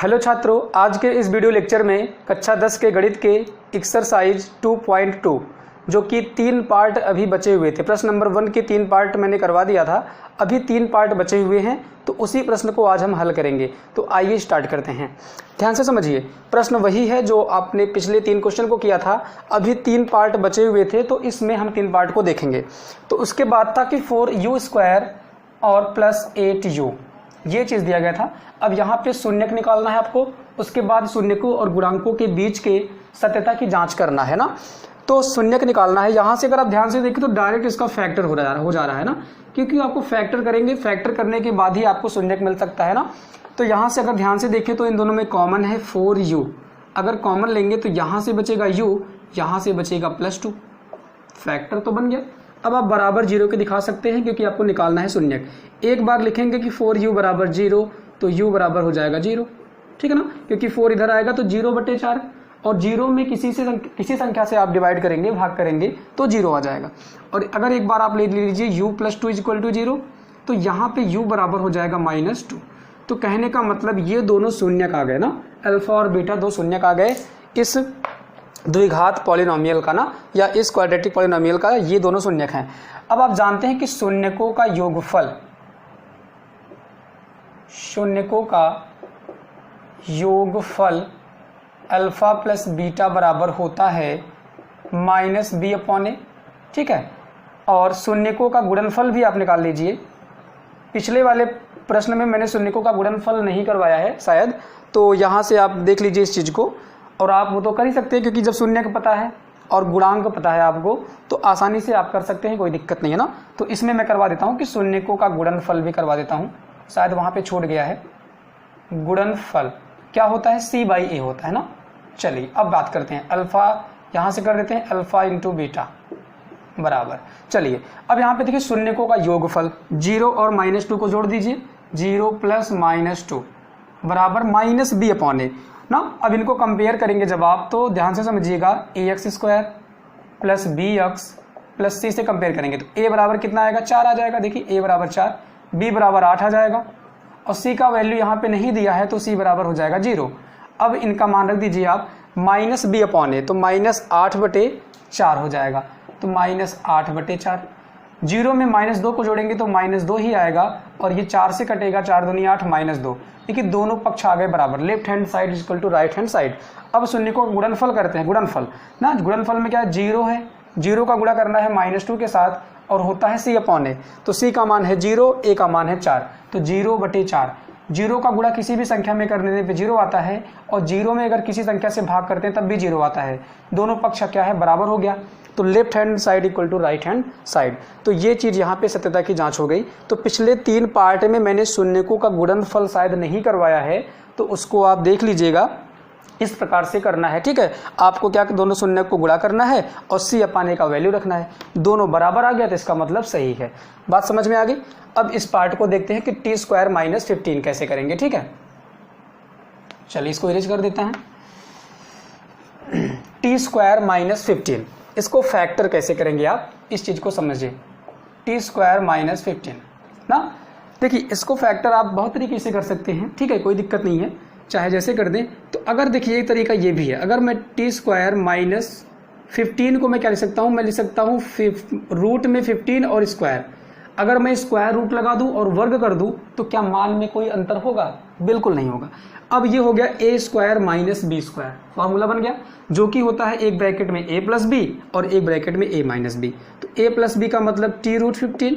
Hello छात्रों, आज के इस वीडियो लेक्चर में कक्षा 10 के गणित के एक्सरसाइज 2.2 जो कि 3 पार्ट अभी बचे हुए थे। प्रश्न नंबर 1 के 3 पार्ट मैंने करवा दिया था, अभी 3 पार्ट बचे हुए हैं, तो उसी प्रश्न को आज हम हल करेंगे। तो आइए स्टार्ट करते हैं। ध्यान से समझिए, प्रश्न वही है जो आपने पिछले 3 क्वेश्चन को किया था, अभी 3 पार्ट बचे हुए थे, तो इसमें हम 3 पार्ट को देखेंगे। तो उसके बाद था कि 4u² और प्लस 8u, ये चीज़ दिया गया था। अब यहाँ पे शून्यक निकालना है आपको, उसके बाद शून्यकों और गुणांकों के बीच के सत्यता की जांच करना है ना। तो शून्यक निकालना है। यहाँ से अगर आप ध्यान से देखें तो डायरेक्ट इसका फैक्टर हो जा रहा है ना, क्योंकि आपको फैक्टर करेंगे, फैक्टर करने के बाद ही आपको शून्यक मिल सकता है ना। तो यहाँ से अगर ध्यान से देखें तो इन दोनों में कॉमन है 4u, अगर कॉमन लेंगे तो यहाँ से बचेगा u, यहाँ से बचेगा +2, फैक्टर तो बन गया। अब आप बराबर 0 के दिखा सकते हैं क्योंकि आपको निकालना है शून्यक। एक बार लिखेंगे कि 4u बराबर 0, तो u बराबर हो जाएगा 0, ठीक है ना, क्योंकि 4 इधर आएगा तो 0/4, और 0 में किसी संख्या से आप डिवाइड करेंगे, भाग करेंगे तो 0 आ जाएगा। और अगर एक बार आप ले लीजिए u + 2 = 0, तो यहाँ पे u बराबर हो जाएगा -2। तो कहने का मतलब ये दोनों शून्यक आ गए ना, अल्फा और बीटा दो शून्यक आ गए इस द्विघात पॉलिनोमियल का ना, या इस क्वाड्रेटिक पॉलिनोमियल का, ये दोनों शून्यक हैं। अब आप जानते हैं कि शून्यकों का योगफल अल्फा प्लस बीटा बराबर होता है -b/a, ठीक है। और शून्यकों का गुणनफल भी आप निकाल लीजिए। पिछले वाले प्रश्न में मैंने शून्यकों का गुणनफल नहीं करवाया है शायद, तो यहाँ से आप देख लीजिए इस चीज़ को, और आप वो तो कर ही सकते हैं क्योंकि जब शून्यक पता है और गुणांक पता है आपको, तो आसानी से आप कर सकते हैं, कोई दिक्कत नहीं है ना। तो इसमें मैं करवा देता हूँ कि शून्यकों का गुणनफल भी करवा देता हूँ, शायद वहाँ पे छूट गया है। गुणनफल क्या होता है? c/a होता है ना। चलिए अब बात करते हैं, अल्फा यहाँ से कर देते हैं, अल्फा × बीटा बराबर। चलिए अब यहाँ पे देखिए शून्यकों का योगफल, 0 और -2 को जोड़ दीजिए, 0 + -2 बराबर -b/a ना। अब इनको कंपेयर करेंगे जब आप, तो ध्यान से समझिएगा, ax² + bx + c से कंपेयर करेंगे तो a बराबर कितना आएगा? 4 आ जाएगा। देखिए a बराबर 4, b बराबर 8 आ जाएगा, और c का वैल्यू यहाँ पे नहीं दिया है तो c बराबर हो जाएगा 0। अब इनका मान रख दीजिए आप -b/a, तो -8/4 हो जाएगा, तो -8/4। 0 में -2 को जोड़ेंगे तो -2 ही आएगा, और ये 4 से कटेगा, 4 दूनी 8, -2। देखिए दोनों पक्ष आ गए बराबर, left hand side = right hand side. अब शून्य को गुणनफल करते हैं, गुणनफल ना, गुणनफल में क्या है? 0 है, 0 का गुणा करना है -2 के साथ, और होता है c/a। तो c का मान है 0, a का मान है 4, तो 0/4। 0 का गुणा किसी भी संख्या में करने पे 0 आता है, और 0 में अगर किसी संख्या से भाग करते हैं तब भी 0 आता है। दोनों पक्ष क्या है? बराबर हो गया, तो left hand side = right hand side. तो ये चीज़ यहाँ पे सत्यता की जांच हो गई। तो पिछले 3 पार्ट में मैंने शून्यकों का गुणनफल शायद नहीं करवाया है, तो उसको आप देख लीजिएगा, इस प्रकार से करना है, ठीक है। आपको क्या, दोनों शून्यक को गुणा करना है और c/a का वैल्यू रखना है। दोनों बराबर आ गया तो इसका मतलब सही है। बात समझ में आ गई। अब इस पार्ट को देखते हैं कि t² - 15 कैसे करेंगे, ठीक है। चलिए इसको इरेज कर देते हैं। t² - 15, इसको फैक्टर कैसे करेंगे आप, इस चीज को समझिए। t² - 15 ना, देखिए इसको फैक्टर आप बहुत तरीके से कर सकते हैं, ठीक है, कोई दिक्कत नहीं है, चाहे जैसे कर दें। तो अगर देखिए एक तरीका ये भी है, अगर मैं t² - 15 को मैं क्या लिख सकता हूँ? मैं लिख सकता हूँ रूट में 15 और स्क्वायर। अगर मैं स्क्वायर रूट लगा दूं और वर्ग कर दूं तो क्या मान में कोई अंतर होगा? बिल्कुल नहीं होगा। अब ये हो गया a² - b², फॉर्मूला बन गया, जो कि होता है एक ब्रैकेट में a + b और एक ब्रैकेट में a - b। तो a + b का मतलब t√15,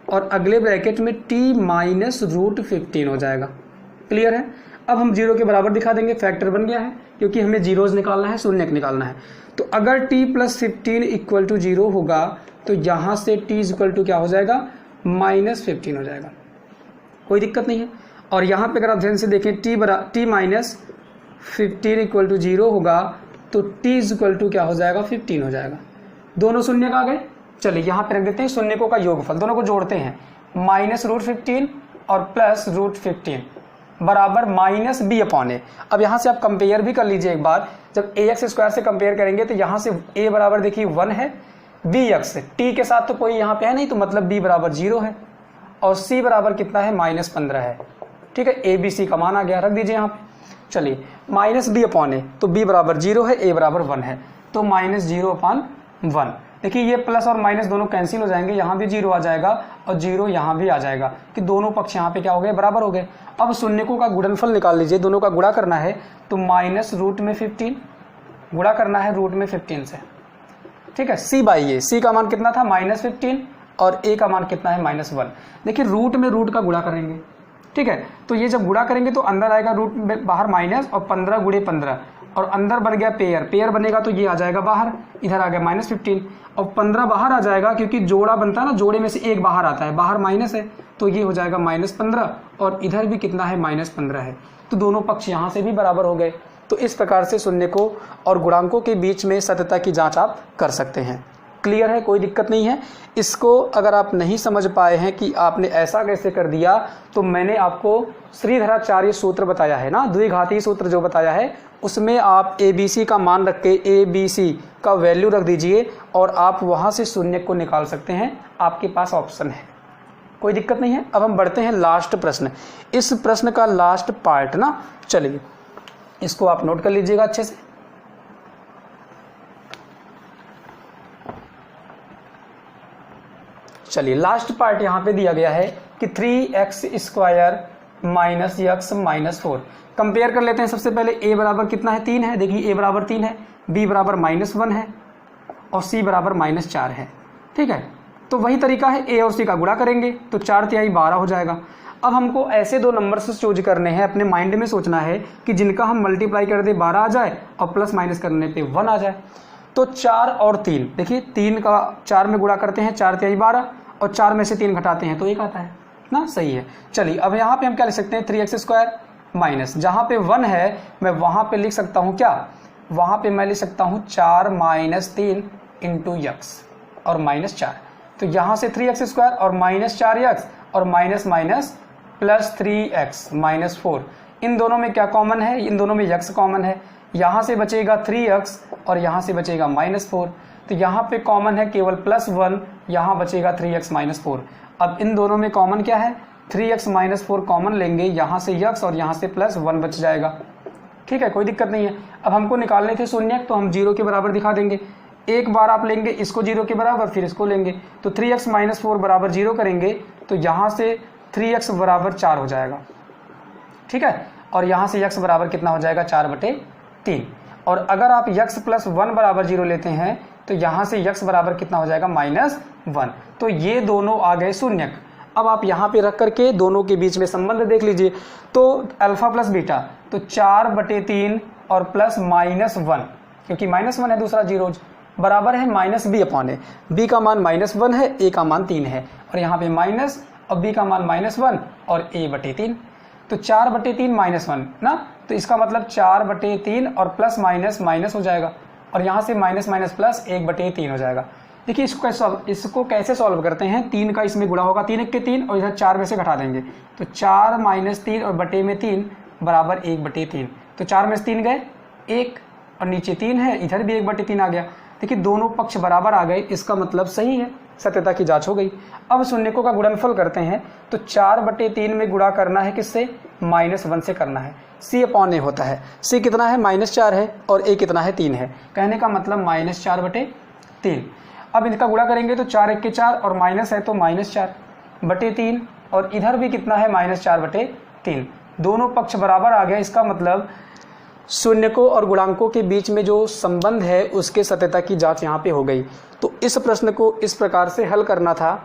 और अगले ब्रैकेट में t - √15 हो जाएगा। क्लियर है। अब हम 0 के बराबर दिखा देंगे, फैक्टर बन गया है, क्योंकि हमें जीरोज निकालना है, शून्यक निकालना है। तो अगर t + 15 = 0 होगा तो यहाँ से t = क्या हो जाएगा? -15 हो जाएगा, कोई दिक्कत नहीं है। और यहाँ पे अगर आप ध्यान से देखें, t - 15 = 0 होगा तो t = क्या हो जाएगा? 15 हो जाएगा। दोनों शून्यक आ गए। चलिए यहाँ पे रख देते हैं शून्यकों का योगफल, दोनों को जोड़ते हैं, -√15 और +√15 बराबर -b/a। अब यहाँ से आप कंपेयर भी कर लीजिए एक बार, जब ax² से कंपेयर करेंगे तो यहाँ से a बराबर देखिए 1 है, bx t के साथ तो कोई यहाँ पे है नहीं, तो मतलब b बराबर 0 है, और c बराबर कितना है? -15 है, ठीक है। ए बी सी का मान आ गया, रख दीजिए यहाँ पे। चलिए माइनस बी अपॉन ए, तो बी बराबर 0 है, ए बराबर 1 है, तो माइनस 0/1। देखिए ये प्लस और माइनस दोनों कैंसिल हो जाएंगे, यहाँ भी 0 आ जाएगा और 0 यहाँ भी आ जाएगा कि दोनों पक्ष यहाँ पे क्या हो गए, बराबर हो गए। अब शून्यकों का गुणनफल निकाल लीजिए, दोनों का गुणा करना है, तो माइनस रूट में 15 गुणा करना है रूट में 15 से, ठीक है। सी बाई ए, सी का मान कितना था -15 और ए का मान कितना है -1। देखिए रूट में रूट का गुणा करेंगे, ठीक है, तो ये जब गुणा करेंगे तो अंदर आएगा रूट में बाहर माइनस और 15 गुणे 15 और अंदर बन गया पेयर, पेयर बनेगा तो ये आ जाएगा बाहर, इधर आ गया -15 और 15 बाहर आ जाएगा क्योंकि जोड़ा बनता है ना, जोड़े में से एक बाहर आता है, बाहर माइनस है तो ये हो जाएगा -15 और इधर भी कितना है -15 है, तो दोनों पक्ष यहाँ से भी बराबर हो गए। तो इस प्रकार से शून्यकों और गुणांकों के बीच में सत्यता की जांच आप कर सकते हैं। क्लियर है, कोई दिक्कत नहीं है। इसको अगर आप नहीं समझ पाए हैं कि आपने ऐसा कैसे कर दिया, तो मैंने आपको श्रीधराचार्य सूत्र बताया है ना, द्विघातीय सूत्र जो बताया है, उसमें आप ABC का मान रख के ABC का वैल्यू रख दीजिए और आप वहाँ से शून्यक को निकाल सकते हैं, आपके पास ऑप्शन है, कोई दिक्कत नहीं है। अब हम बढ़ते हैं लास्ट प्रश्न, इस प्रश्न का लास्ट पार्ट ना, चलिए इसको आप नोट कर लीजिएगा अच्छे से। चलिए लास्ट पार्ट यहाँ पे दिया गया है कि 3x² minus x minus 4। Compare कर लेते हैं। सबसे पहले a बराबर कितना है, 3 है, देखिए a बराबर 3 है, b बराबर -1 है और c बराबर -4 है, ठीक है। तो वही तरीका है, a और c का गुणा करेंगे तो 4 तिहाई 12 हो जाएगा। अब हमको ऐसे दो नंबर्स चूज करने हैं, अपने माइंड में सोचना है कि जिनका हम मल्टीप्लाई कर दे 12 आ जाए और प्लस माइनस करने पे 1 आ जाए। तो 4 और 3, देखिए 3 का 4 में गुणा करते हैं, 4 तिहाई 12 और 4 में से 3 घटाते हैं तो 1 आता है ना, सही है। चलिए अब यहाँ पे हम क्या लिख सकते हैं, 3x² माइनस, जहाँ पे 1 है मैं वहाँ पे लिख सकता हूँ क्या, वहाँ पे मैं लिख सकता हूँ 4 - 3 इंटू x और -4। तो यहाँ से 3x² और -4x और माइनस माइनस प्लस 3x -4, इन दोनों में क्या कॉमन है, इन दोनों में x कॉमन है, यहाँ से बचेगा 3x और यहाँ से बचेगा -4, तो यहाँ पे कॉमन है केवल +1, यहाँ बचेगा 3x -4। अब इन दोनों में कॉमन क्या है, 3x -4 कॉमन लेंगे, यहाँ से x और यहाँ से +1 बच जाएगा, ठीक है, कोई दिक्कत नहीं है। अब हमको निकालने थे शून्यक, तो हम 0 के बराबर दिखा देंगे। एक बार आप लेंगे इसको 0 के बराबर, फिर इसको लेंगे, तो 3x -4 बराबर 0 करेंगे तो यहाँ से 3x बराबर 4 हो जाएगा, ठीक है, और यहाँ से x बराबर कितना हो जाएगा, 4/3। और अगर आप x + 1 बराबर 0 लेते हैं तो यहाँ से x बराबर कितना हो जाएगा, -1। तो ये दोनों आ गए शून्यक। अब आप यहाँ पे रख करके दोनों के बीच में संबंध देख लीजिए, तो अल्फा प्लस बीटा, तो 4/3 और प्लस -1, क्योंकि -1 है दूसरा 0, बराबर है -b/a। b का मान -1 है, a का मान 3 है, और यहाँ पे माइनस और b का मान -1 और a/3, तो 4/3 -1 ना, तो इसका मतलब 4/3 और प्लस माइनस माइनस हो जाएगा और यहाँ से माइनस माइनस प्लस 1/3 हो जाएगा। देखिए इसको कैसे सॉल्व करते हैं, 3 का इसमें गुणा होगा, 3 1 के 3 और इधर 4 में से घटा देंगे, तो 4 - 3 और बटे में 3 बराबर 1/3, तो 4 में से 3 गए 1 और नीचे 3 है, इधर भी 1/3 आ गया। देखिए दोनों पक्ष बराबर आ गए, इसका मतलब सही है, सत्यता की जांच हो गई। अब शून्यकों का गुणनफल करते हैं, तो 4/3 में गुणा करना है किससे, -1 से करना है, c/a होता है, c कितना है -4 है और a कितना है 3 है, कहने का मतलब -4/3। अब इनका गुणा करेंगे तो 4 1 के 4 और माइनस है तो -4/3 और इधर भी कितना है -4/3, दोनों पक्ष बराबर आ गया। इसका मतलब शून्यकों और गुणांकों के बीच में जो संबंध है उसके सत्यता की जांच यहाँ पे हो गई। तो इस प्रश्न को इस प्रकार से हल करना था।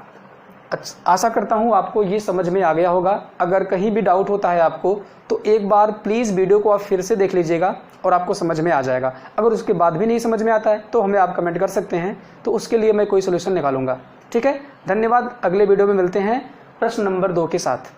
आशा करता हूँ आपको ये समझ में आ गया होगा। अगर कहीं भी डाउट होता है आपको तो एक बार प्लीज़ वीडियो को आप फिर से देख लीजिएगा और आपको समझ में आ जाएगा। अगर उसके बाद भी नहीं समझ में आता है तो हमें आप कमेंट कर सकते हैं, तो उसके लिए मैं कोई सोल्यूशन निकालूंगा। ठीक है, धन्यवाद। अगले वीडियो में मिलते हैं प्रश्न नंबर 2 के साथ।